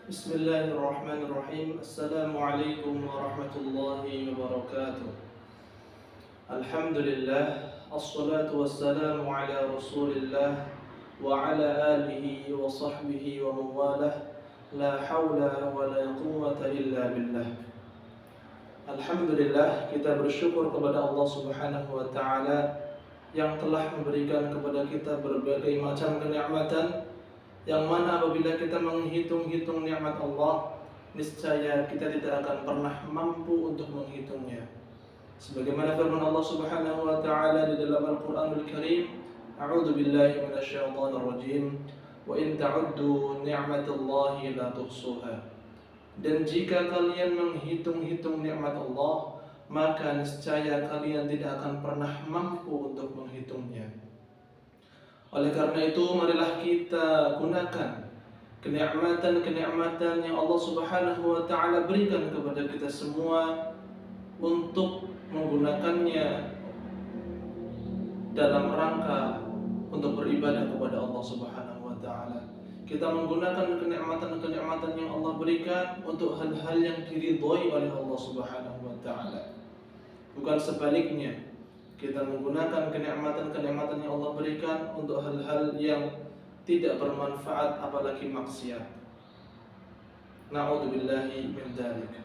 Bismillahirrahmanirrahim. Assalamualaikum warahmatullahi wabarakatuh. Alhamdulillah, assalatu wassalamu ala rasulillah wa ala alihi wa sahbihi wa mawalah. La hawla wa la quwwata illa billah. Alhamdulillah, kita bersyukur kepada Allah Subhanahu wa taala yang telah memberikan kepada kita berbagai macam kenikmatan, yang mana apabila kita menghitung-hitung nikmat Allah, niscaya kita tidak akan pernah mampu untuk menghitungnya. Sebagaimana firman Allah Subhanahu wa taala di dalam Al-Qur'anul Karim, A'udzu billahi minasyaitonir rajim, wa in ta'uddu ni'matallahi la tuhsuha. Dan jika kalian menghitung-hitung nikmat Allah, maka niscaya kalian tidak akan pernah mampu untuk menghitungnya. Oleh karena itu, marilah kita gunakan kenikmatan-kenikmatan yang Allah Subhanahu wa taala berikan kepada kita semua untuk menggunakannya dalam rangka untuk beribadah kepada Allah Subhanahu wa taala. Kita menggunakan kenikmatan-kenikmatan yang Allah berikan untuk hal-hal yang diridhai oleh Allah Subhanahu wa taala. Bukan sebaliknya, kita menggunakan kenikmatan-kenikmatan yang Allah berikan untuk hal-hal yang tidak bermanfaat, apalagi maksiat. Na'udzubillahi min dzalik.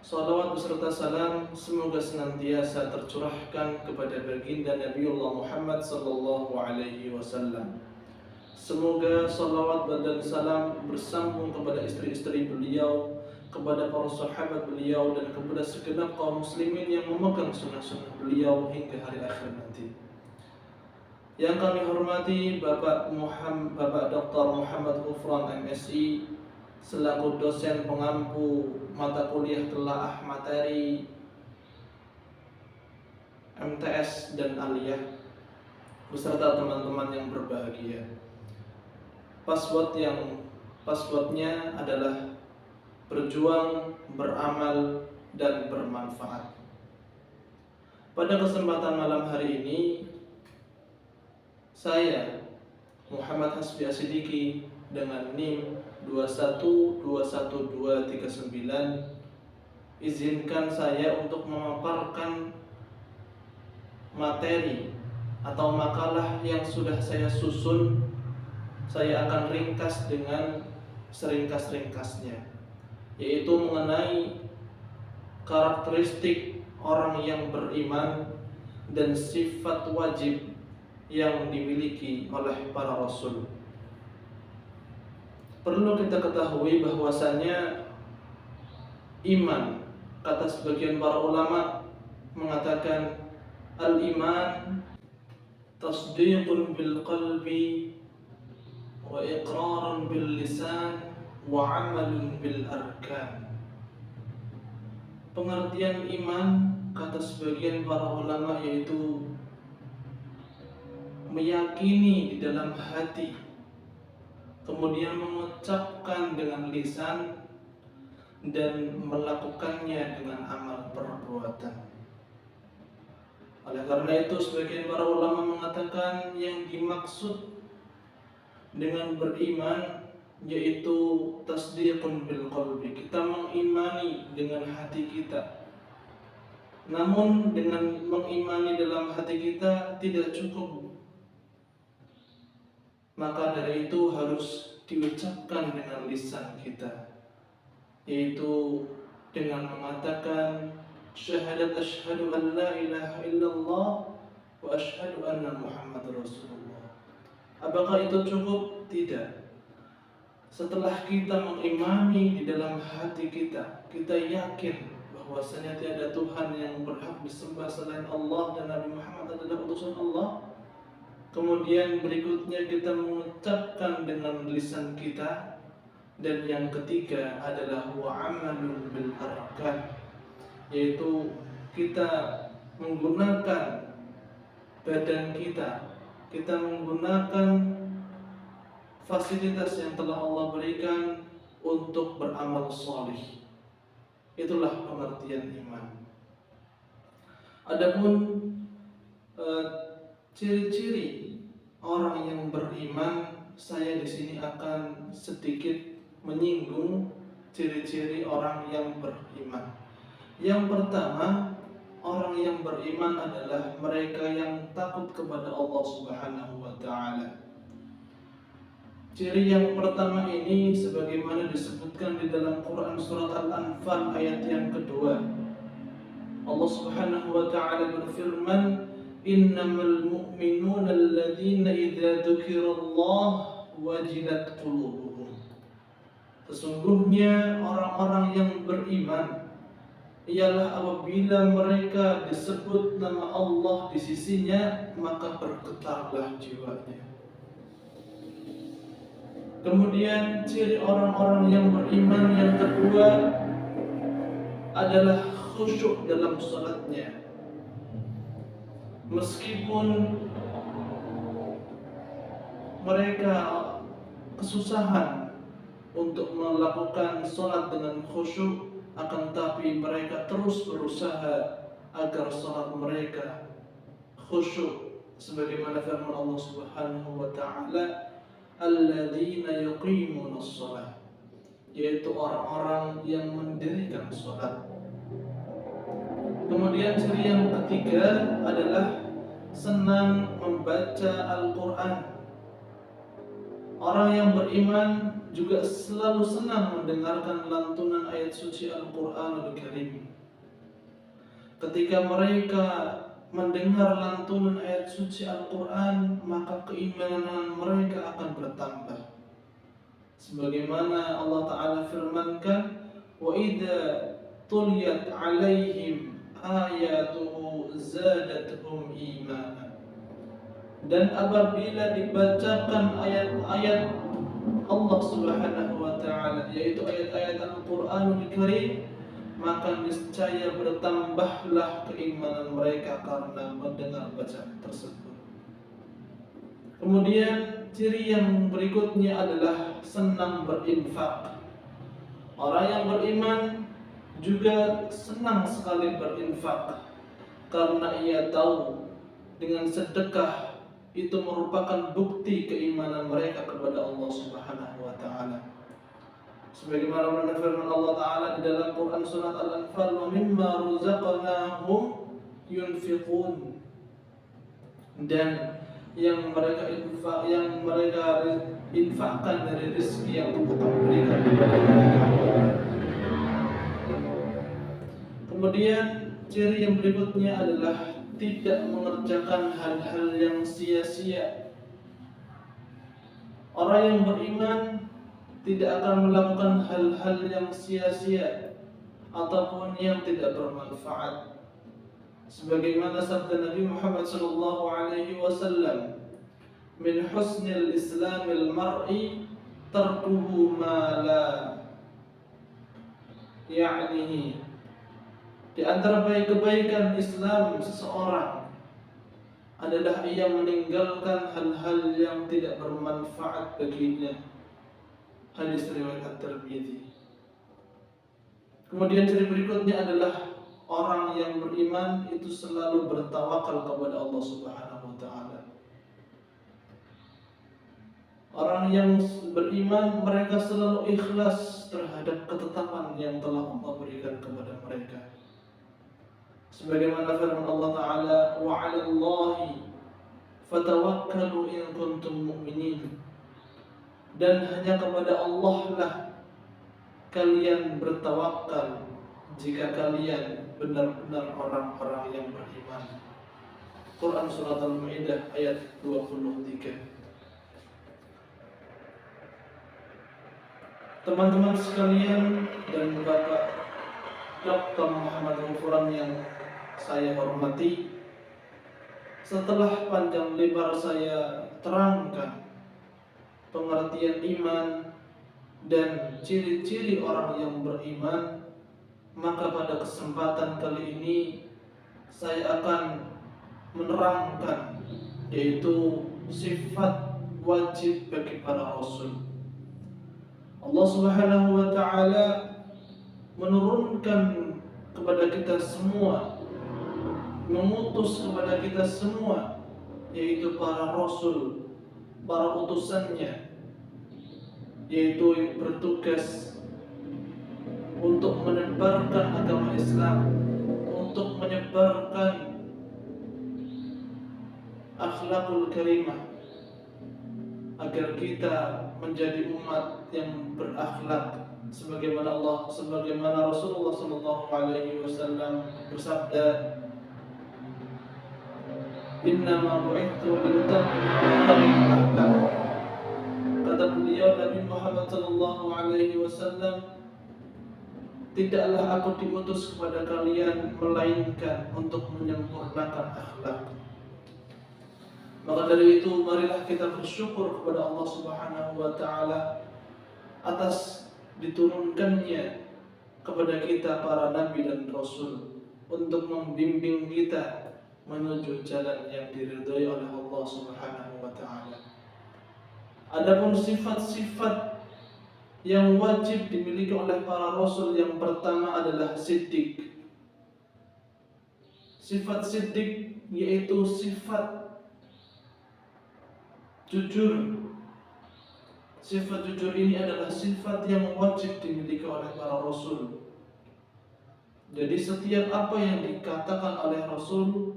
Salawat beserta salam semoga senantiasa tercurahkan kepada baginda Nabiullah Muhammad sallallahu alaihi wasallam. Semoga salawat dan salam bersambung kepada istri-istri beliau, kepada para sahabat beliau, dan kepada segenap kaum muslimin yang memegang sunnah-sunnah beliau hingga hari akhir nanti. Yang kami hormati Bapak Dr. Muhammad Ghufran MSI selaku dosen pengampu mata kuliah telaah materi MTS dan Aliyah, beserta teman-teman yang berbahagia. Passwordnya adalah berjuang, beramal, dan bermanfaat. Pada kesempatan malam hari ini, saya Muhammad Hasbi Asidiki dengan NIM 2121239 izinkan saya untuk memaparkan materi atau makalah yang sudah saya susun. Saya akan ringkas dengan seringkas-ringkasnya, yaitu mengenai karakteristik orang yang beriman dan sifat wajib yang dimiliki oleh para rasul. Perlu kita ketahui bahwasanya iman, kata sebagian para ulama mengatakan, al-iman tasdiqun bil qalbi wa iqrarun bil lisan wa amalun bil arkan. Pengertian iman, kata sebagian para ulama, yaitu meyakini di dalam hati, kemudian mengucapkan dengan lisan, dan melakukannya dengan amal perbuatan. Oleh karena itu, sebagian para ulama mengatakan yang dimaksud dengan beriman yaitu tasdiqun bil qalbi, kita mengimani dengan hati kita. Namun dengan mengimani dalam hati kita tidak cukup, maka dari itu harus diucapkan dengan lisan kita, yaitu dengan mengatakan syahadat asyhadu an la ilaha illallah wa asyhadu anna Muhammadar Rasulullah. Apakah itu cukup? Tidak. Setelah kita mengimani di dalam hati kita, kita yakin bahwasanya tiada Tuhan yang berhak disembah selain Allah dan Nabi Muhammad adalah utusan Allah. Kemudian berikutnya kita mengucapkan dengan lisan kita. Dan yang ketiga adalah wa amalun bil arkan, yaitu kita menggunakan badan kita menggunakan fasilitas yang telah Allah berikan untuk beramal salih. Itulah pengertian iman. Adapun ciri-ciri orang yang beriman, saya di sini akan sedikit menyinggung ciri-ciri orang yang beriman. Yang pertama, orang yang beriman adalah mereka yang takut kepada Allah Subhanahu wa taala. Ciri yang pertama ini sebagaimana disebutkan di dalam Quran surat Al-Anfal ayat yang kedua. Allah Subhanahu wa taala berfirman, "Innamal mu'minuna alladzina idza dzukirallah wajilat qulubuhum." Sesungguhnya orang-orang yang beriman ialah apabila mereka disebut nama Allah di sisinya, maka bergetarlah jiwanya. Kemudian ciri orang-orang yang beriman yang kedua adalah khusyuk dalam salatnya. Meskipun mereka kesusahan untuk melakukan salat dengan khusyuk, akan tapi mereka terus berusaha agar salat mereka khusyuk, sebagaimana firman Allah Subhanahu wa taala, alladzina yuqimunas shalah, yaitu orang-orang yang mendirikan salat. Kemudian ciri yang ketiga adalah senang membaca Al-Qur'an. Orang yang beriman juga selalu senang mendengarkan lantunan ayat suci Al-Quranul Karim. Ketika mereka mendengar lantunan ayat suci Al-Quran, maka keimanan mereka akan bertambah. Sebagaimana Allah Ta'ala firmankan, "Wa idza tuliyat 'alaihim ayatuhu zadatuhum imana." Dan apabila dibacakan ayat-ayat Allah Subhanahu wa taala, yaitu ayat-ayat Al-Qur'anul Karim, maka niscaya bertambahlah keimanan mereka karena mendengar bacaan tersebut. Kemudian ciri yang berikutnya adalah senang berinfak. Orang yang beriman juga senang sekali berinfak karena ia tahu dengan sedekah itu merupakan bukti keimanan mereka kepada Allah Subhanahu wa taala. Sebagaimana firman Allah Taala di dalam Quran surat Al-Anfal, "Wa mimma razaqnahum yunfiqun." Dan yang mereka infakkan dari rezeki yang Allah berikan kepada mereka. Kemudian ciri yang berikutnya adalah tidak mengerjakan hal-hal yang sia-sia. Orang yang beriman tidak akan melakukan hal-hal yang sia-sia ataupun yang tidak bermanfaat. Sebagaimana sabda Nabi Muhammad SAW, "Min husnil islamil mar'i tarkuhu ma la ya'nihi." Di antara baik-kebaikan Islam seseorang adalah ia meninggalkan hal-hal yang tidak bermanfaat baginya. Hadis riwayat At-Tirmidzi. Kemudian ciri berikutnya adalah orang yang beriman itu selalu bertawakal kepada Allah Subhanahu wa taala. Orang yang beriman mereka selalu ikhlas terhadap ketetapan yang telah Allah berikan kepada mereka. Sebagaimana firman Allah Ta'ala, "Wa 'alallahi fatawakkalu in kuntum mu'minin." Dan hanya kepada Allah lah kalian bertawakal jika kalian benar-benar orang-orang yang beriman. Quran surat Al-Maidah ayat 23. Teman-teman sekalian dan Bapak Dr. Muhammad Ghafuran yang saya hormati, setelah panjang lebar saya terangkan pengertian iman dan ciri-ciri orang yang beriman, maka pada kesempatan kali ini saya akan menerangkan yaitu sifat wajib bagi para rasul. Allah Subhanahu wa taala menurunkan kepada kita semua, mengutus kepada kita semua, yaitu para rasul, para utusannya, yaitu yang bertugas untuk menebarkan agama Islam, untuk menyebarkan akhlakul karimah, agar kita menjadi umat yang berakhlak sebagaimana Rasulullah sallallahu alaihi wasallam bersabda, "Innama bu'ithu liutammima makarimal akhlaq." Kata beliau Nabi Muhammad sallallahu alaihi wasallam, tidaklah aku diutus kepada kalian melainkan untuk menyempurnakan akhlak. Maka dari itu marilah kita bersyukur kepada Allah Subhanahu wa taala atas diturunkannya kepada kita para nabi dan rasul untuk membimbing kita menuju jalan yang diridhai oleh Allah Subhanahu wa taala. Adapun sifat-sifat yang wajib dimiliki oleh para rasul, yang pertama adalah siddiq. Sifat siddiq yaitu sifat jujur. Sifat jujur ini adalah sifat yang wajib dimiliki oleh para rasul. Jadi setiap apa yang dikatakan oleh rasul,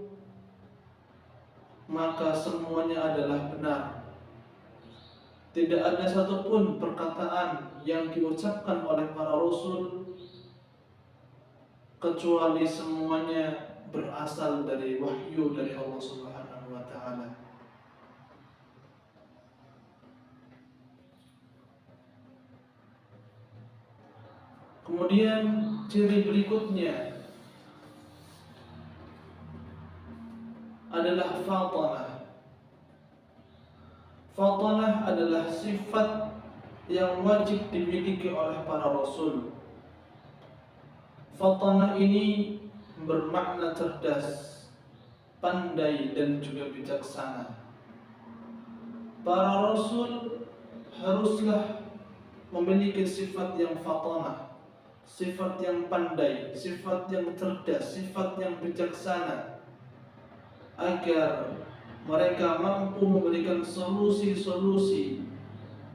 maka semuanya adalah benar. Tidak ada satupun perkataan yang diucapkan oleh para rasul kecuali semuanya berasal dari wahyu dari Allah Subhanahu wa taala. Kemudian ciri berikutnya adalah fatanah. Fatanah adalah sifat yang wajib dimiliki oleh para rasul. Fatanah ini bermakna cerdas, pandai dan juga bijaksana. Para rasul haruslah memiliki sifat yang fatanah, sifat yang pandai, sifat yang cerdas, sifat yang bijaksana, agar mereka mampu memberikan solusi-solusi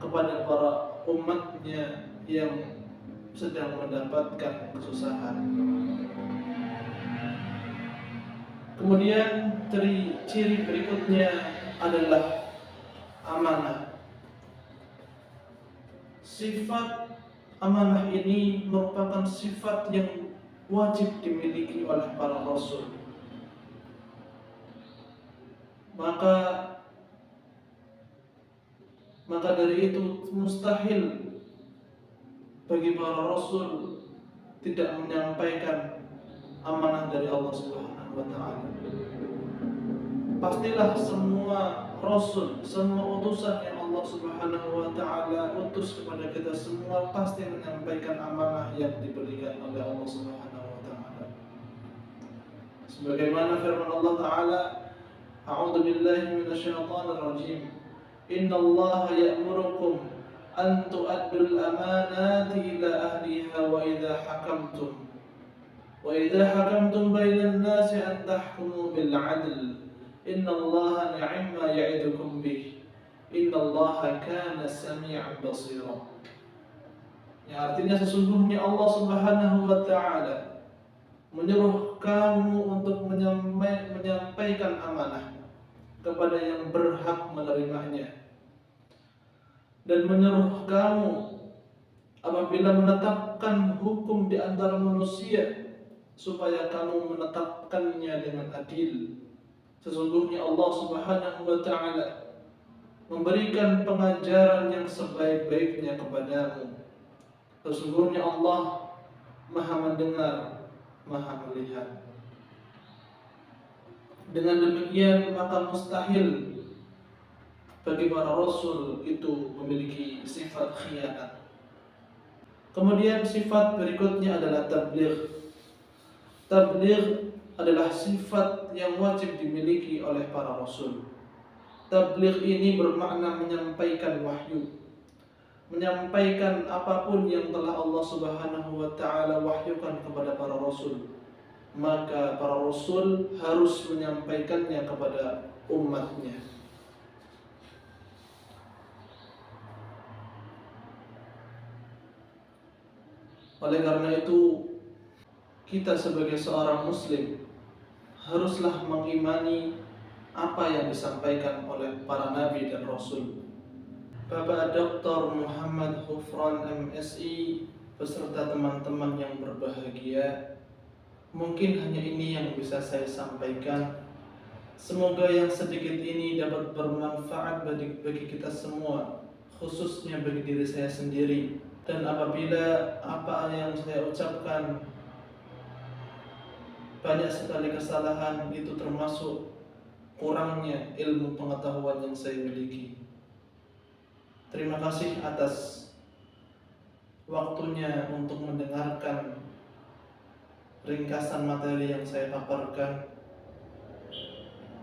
kepada para umatnya yang sedang mendapatkan kesusahan. Kemudian ciri berikutnya adalah amanah. Sifat amanah ini merupakan sifat yang wajib dimiliki oleh para rasul. Maka dari itu mustahil bagi para rasul tidak menyampaikan amanah dari Allah Subhanahu wa taala. Pastilah semua rasul, semua utusan yang Allah Subhanahu wa taala utus kepada kita semua pasti menyampaikan amanah yang diberikan oleh Allah Subhanahu wa taala. Sebagaimana firman Allah taala, "A'udzu billahi minasyaitonir rajim. Innallaha ya'murukum an tu'addul amanati ila ahliha wa idza hakamtum bainan nasi an tahkumu bil 'adl. Innallaha ni'ma ya'idukum bih. Innallaha kana sami'an basira." Yang artinya sesungguhnya Allah Subhanahu wa taala menyuruh kamu untuk menyampaikan amanah kepada yang berhak menerimanya, dan menyuruh kamu apabila menetapkan hukum di antara manusia supaya kamu menetapkannya dengan adil. Sesungguhnya Allah Subhanahu wa taala memberikan pengajaran yang sebaik-baiknya kepadamu. Sesungguhnya Allah Maha mendengar, Maha melihat. Dengan demikian maka mustahil bagi para rasul itu memiliki sifat khianat. Kemudian sifat berikutnya adalah tabligh. Tabligh adalah sifat yang wajib dimiliki oleh para rasul. Tabligh ini bermakna menyampaikan wahyu, menyampaikan apapun yang telah Allah Subhanahu wa taala wahyukan kepada para rasul. Maka para rasul harus menyampaikannya kepada umatnya. Oleh karena itu, kita sebagai seorang muslim haruslah mengimani apa yang disampaikan oleh para nabi dan rasul. Bapak Dr. Muhammad Hufran MSI beserta teman-teman yang berbahagia, mungkin hanya ini yang bisa saya sampaikan. Semoga yang sedikit ini dapat bermanfaat bagi kita semua, khususnya bagi diri saya sendiri. Dan apabila apa yang saya ucapkan banyak sekali kesalahan, itu termasuk kurangnya ilmu pengetahuan yang saya miliki. Terima kasih atas waktunya untuk mendengarkan ringkasan materi yang saya paparkan.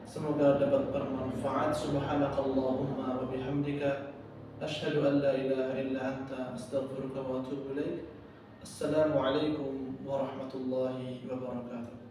Semoga dapat bermanfaat. Subhanakallahumma wa bihamdika asyhadu an la ilaha illa anta astaghfiruka wa atubu ilaik. Assalamualaikum warahmatullahi wabarakatuh.